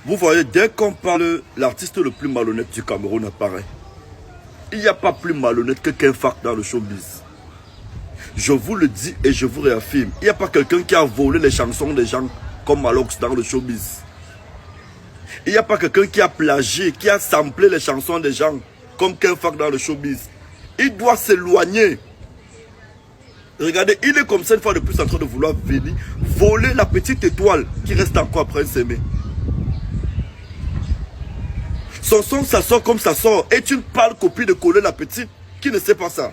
Vous voyez, dès qu'on parle, l'artiste le plus malhonnête du Cameroun apparaît. Il n'y a pas plus malhonnête que Ken Fak dans le showbiz. Je vous le dis et je vous réaffirme. Il n'y a pas quelqu'un qui a volé les chansons des gens comme Malox dans le showbiz. Il n'y a pas quelqu'un qui a plagié, qui a samplé les chansons des gens comme Ken Fak dans le showbiz. Il doit s'éloigner. Regardez, il est comme ça une fois de plus en train de vouloir venir voler la petite étoile qui reste encore après s'aimer. Son son, ça sort comme ça sort. Et une pâle copie de Coller la petite qui ne sait pas ça.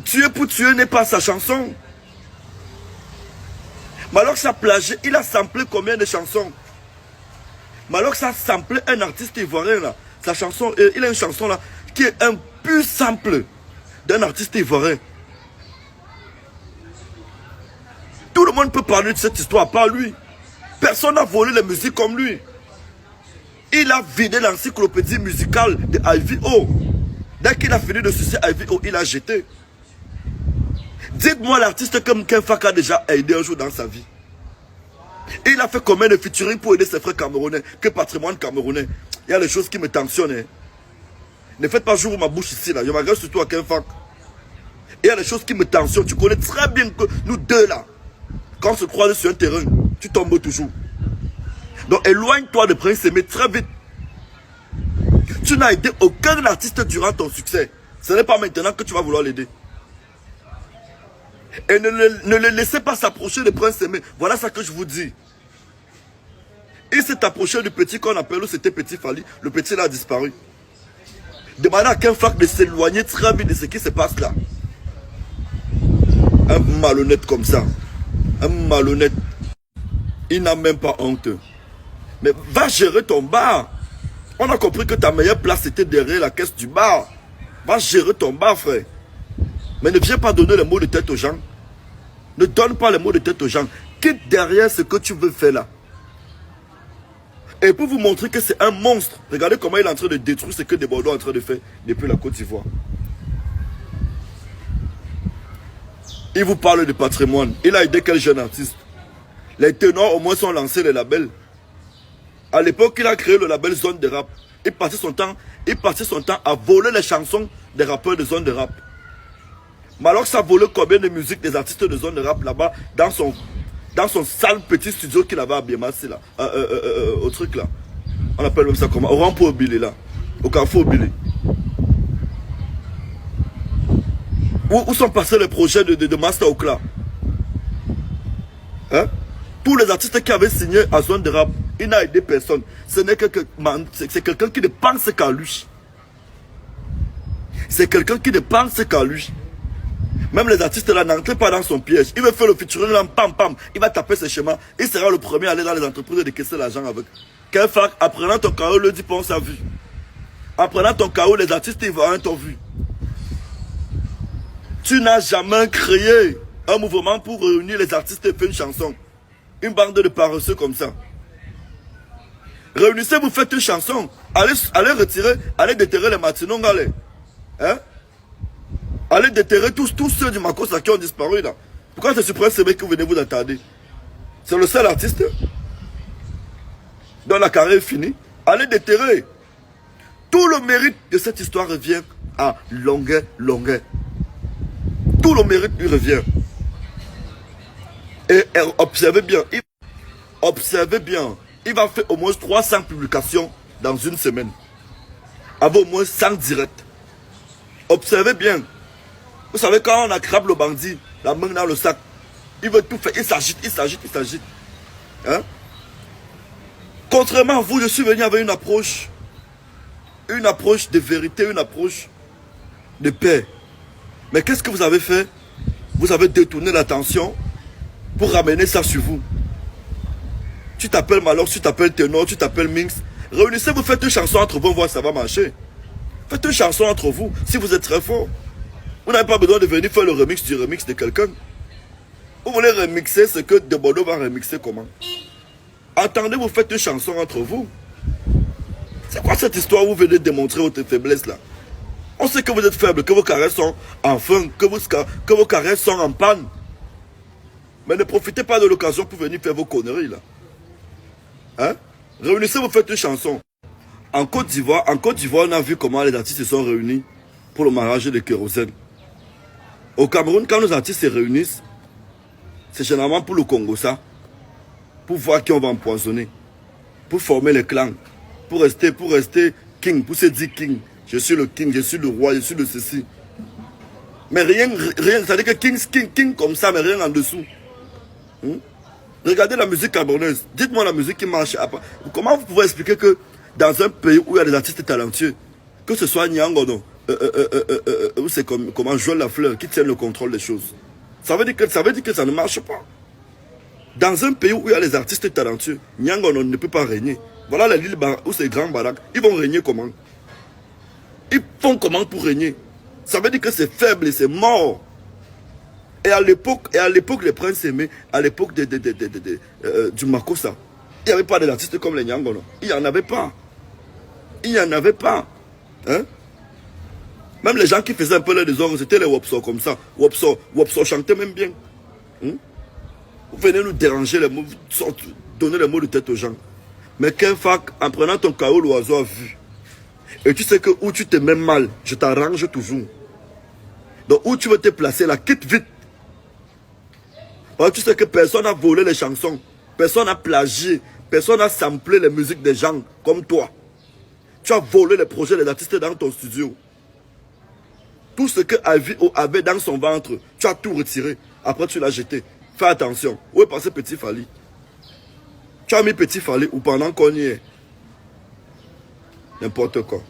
Tuer pour tuer n'est pas sa chanson. Malox a plagié, il a samplé combien de chansons? Malox a samplé un artiste ivoirien là. Sa chanson, il a une chanson là qui est un pur sample d'un artiste ivoirien. Tout le monde peut parler de cette histoire, pas lui. Personne n'a volé les musiques comme lui. Il a vidé l'encyclopédie musicale de IVO. Dès qu'il a fini de sucer IVO, il a jeté. Dites-moi l'artiste comme Ken Fak a déjà aidé un jour dans sa vie. Il a fait combien de featuring pour aider ses frères camerounais? Que patrimoine camerounais. Il y a des choses qui me tensionnent. Hein. Ne faites pas jouer ma bouche ici. Là. Je m'adresse surtout à Ken Fak. Il y a des choses qui me tensionnent. Tu connais très bien que nous deux là, quand on se croise sur un terrain, tu tombes toujours. Donc éloigne-toi de Prince Aimé très vite. Tu n'as aidé aucun artiste durant ton succès. Ce n'est pas maintenant que tu vas vouloir l'aider. Et ne le laissez pas s'approcher de Prince Aimé. Voilà ce que je vous dis. Il s'est approché du petit qu'on appelle, c'était Petit Fali. Le petit là a disparu. Demandez à Ken Fak de s'éloigner très vite de ce qui se passe là. Un malhonnête comme ça. Un malhonnête. Il n'a même pas honte. Mais va gérer ton bar. On a compris que ta meilleure place était derrière la caisse du bar. Va gérer ton bar, frère. Mais ne viens pas donner les mots de tête aux gens. Ne donne pas les mots de tête aux gens. Quitte derrière ce que tu veux faire là. Et pour vous montrer que c'est un monstre, regardez comment il est en train de détruire ce que des Bordeaux est en train de faire depuis la Côte d'Ivoire. Il vous parle de patrimoine. Il a aidé quel jeune artiste? Les ténors au moins sont lancés les labels. À l'époque, il a créé le label Zone de Rap. Il passait son temps à voler les chansons des rappeurs de Zone de Rap. Mais alors ça volait combien de musique des artistes de Zone de Rap là-bas dans son sale petit studio qu'il avait à Biémassi là. Au truc là. On appelle même ça comment? Au Rampo Billy là. Au Carrefour Billy. Où sont passés les projets de Master Okla? Hein? Tous les artistes qui avaient signé à Zone de Rap, il n'a aidé personne. C'est quelqu'un qui ne pense qu'à lui. C'est quelqu'un qui ne pense qu'à lui. Même les artistes là n'entrent pas dans son piège. Il veut faire le featuring là, pam pam. Il va taper ses schémas. Il sera le premier à aller dans les entreprises et décaisser l'argent avec. Ken Fak, apprenant ton chaos, le dit pense à vue. Apprenant ton chaos, les artistes ivoiriens t'ont vu. Tu n'as jamais créé un mouvement pour réunir les artistes et faire une chanson. Une bande de paresseux comme ça. Réunissez-vous, faites une chanson. Allez retirer, allez déterrer les matinons, allez. Hein? Allez déterrer tous ceux du Makossa qui ont disparu là. Pourquoi c'est sur Prince Aimé que vous venez vous attarder? C'est le seul artiste dont la carrière est finie. Allez déterrer. Tout le mérite de cette histoire revient à Longuet. Tout le mérite lui revient. Et observez bien. Il va faire au moins 300 publications dans une semaine. Avec au moins 100 directs. Observez bien. Vous savez, quand on attrape le bandit, la main dans le sac, il veut tout faire, il s'agite. Hein? Contrairement à vous, je suis venu avec une approche de vérité, une approche de paix. Mais qu'est-ce que vous avez fait? Vous avez détourné l'attention pour ramener ça sur vous. Tu t'appelles Malox, tu t'appelles Ténor, tu t'appelles Minx. Réunissez-vous, faites une chanson entre vous, voir si ça va marcher. Faites une chanson entre vous, si vous êtes très fort. Vous n'avez pas besoin de venir faire le remix du remix de quelqu'un. Vous voulez remixer ce que De Bordeaux va remixer comment? Attendez, vous faites une chanson entre vous. C'est quoi cette histoire où vous venez démontrer votre faiblesse là? On sait que vous êtes faible, que vos caresses sont en feu, que vos caresses sont en panne. Mais ne profitez pas de l'occasion pour venir faire vos conneries là. Hein? Réunissez, vous faites une chanson. En Côte d'Ivoire, on a vu comment les artistes se sont réunis pour le mariage de Kérosène. Au Cameroun, quand nos artistes se réunissent, c'est généralement pour le Congo, ça. Pour voir qui on va empoisonner. Pour former les clans. Pour rester king, pour se dire king. Je suis le king, je suis le roi, je suis le ceci. Mais rien, ça veut dire que king comme ça, mais rien en dessous. Regardez la musique camerounaise. Dites-moi la musique qui marche. Comment vous pouvez expliquer que dans un pays où il y a des artistes talentueux, que ce soit Nyangono, ou c'est comment Joël Lafleur qui tiennent le contrôle des choses. Ça veut dire que ça ne marche pas. Dans un pays où il y a des artistes talentueux, Nyangono ne peut pas régner. Voilà les Lille ou ces grands baraques. Ils vont régner comment? Ils font comment pour régner? Ça veut dire que c'est faible et c'est mort. Et à l'époque des Princes Aimés, à l'époque du Makossa, il n'y avait pas d'artistes comme les Nyangono. Il n'y en avait pas. Il n'y en avait pas. Hein? Même les gens qui faisaient un peu les désordre, c'était les Wopso comme ça. Wopso chantait même bien. Vous venez nous déranger les mots, donner les mots de tête aux gens. Mais qu'un fac, en prenant ton chaos, l'oiseau a vu. Et tu sais que où tu te mets mal, je t'arrange toujours. Donc où tu veux te placer là, quitte vite. Alors, tu sais que personne n'a volé les chansons. Personne n'a plagié. Personne n'a samplé les musiques des gens comme toi. Tu as volé les projets des artistes dans ton studio. Tout ce que Avio avait dans son ventre, tu as tout retiré. Après, tu l'as jeté. Fais attention. Où est passé Petit Fally? Tu as mis Petit Fally ou pendant qu'on y est? N'importe quoi.